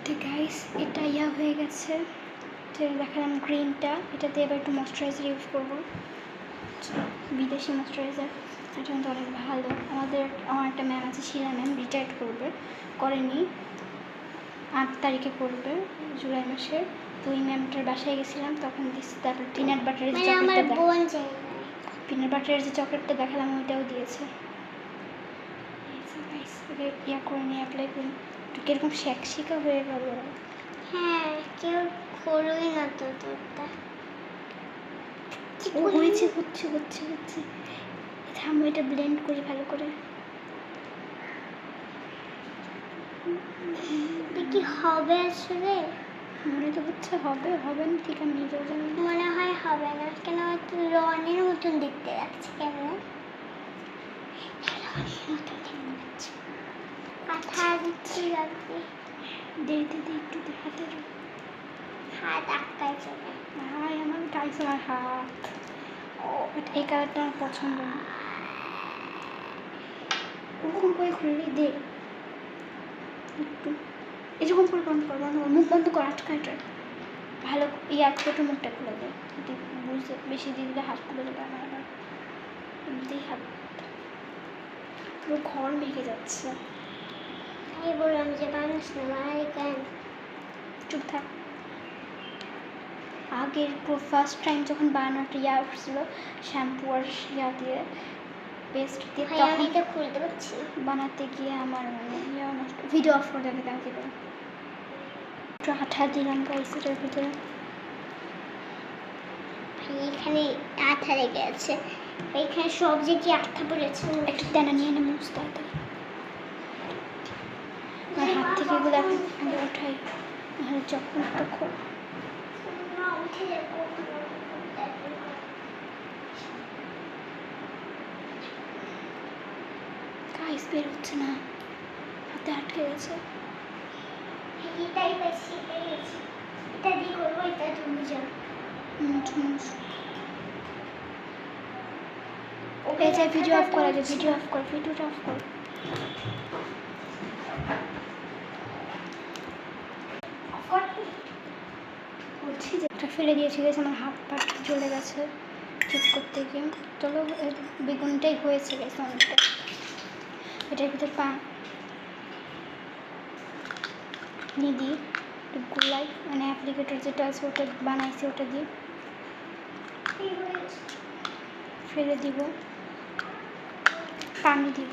তো গাইস এটা হয়ে গেছে, তো দেখালাম গ্রিনটা। এটাতে এবার একটু ময়শ্চারাইজার ইউজ করবো, বিদেশি ময়শ্চারাইজার। এটা কিন্তু অনেক ভালো। আমার একটা ম্যাম আছে, শিলা ম্যাম, রিটায়ার্ড করেনি, 8 তারিখে করবে জুলাই মাসে। তো ওই ম্যামটার বাসায় গেছিলাম, তখন দিচ্ছি। তারপর পিনাট বাটারের যে চকলেটটা দেখালাম ওইটাও দিয়েছে। ইয়া করে নিয়ে অ্যাপ্লাই করি, একটু কীরকম শেকা হয়ে গেল। হ্যাঁ, কেউ করোই না তো তোরটা। হচ্ছে থামো, এটা ব্লেন্ড করি ভালো করে। কি হবে আসলে? মনে তো হচ্ছে হবে না, ঠিক আমি নিজেও জানি। মনে হয় হবে না, কেন একটু রনের মতন দেখতে লাগছে। কেমন কথা দিচ্ছি লাগবে। দিদি একটু হাতের হাত আটকায় চলে। ভাই আমার টাইস আমার হাত। এই কালারটা আমার পছন্দ না। ওরকম করে খুললেই দে একটু, এরকম করে বন্ধ কর, মুখ বন্ধ কর, আটকাটা ভালো ছোটো মুখটা খুলে দেয়। যদি বুঝতে বেশি দিয়ে দিলে হাত খুলে দেবে। আমার আবার এমনিতেই হাত পুরো ঘর মেঘে যাচ্ছে। আমি বললাম যে মানুষ না মারাই কেন। চুপ থাক। আগের ফার্স্ট টাইম যখন বানানোটা উঠছিল শ্যাম্পু আর দিয়ে পেস্ট দিয়ে, তখন এটা খুলতে পারছি বানাতে গিয়ে আমার নষ্ট। ভিডিও অফ করে দেখে কালকে করে একটু আঠা দিলাম গাইসের ভিতরে। এখানে আঠা লেগে আছে, এখানে সব যে কি আঠা পড়েছে। একটু টেনা নিয়ে এনে মুছতে হবে। আমার হাত থেকে এগুলো আগে ওঠাই, নাহলে যখন তখন গাইস বের হচ্ছে না, হাতে আটকে গেছে। এটাই বেশি পেয়েছি, এটা দিয়ে করবো। এটা তুমি যাও ওকে যাই। ভিডিও অফ কর, আগে ভিডিওটা অফ কর। বলছি যে একটা ফেলে দিয়েছি গেছে, আমার হাত পা জ্বলে গেছে ঠিক করতে গিয়ে। চলো, বেগুনটাই হয়েছে গেছে অনেকটা। এটার ভিতরে পানি দিই, একটু গোলাই, মানে অ্যাপ্লিকেটর যেটা আছে ওটা বানাইছি, ওটা দিয়ে ফেলে দিব, পানি দিব।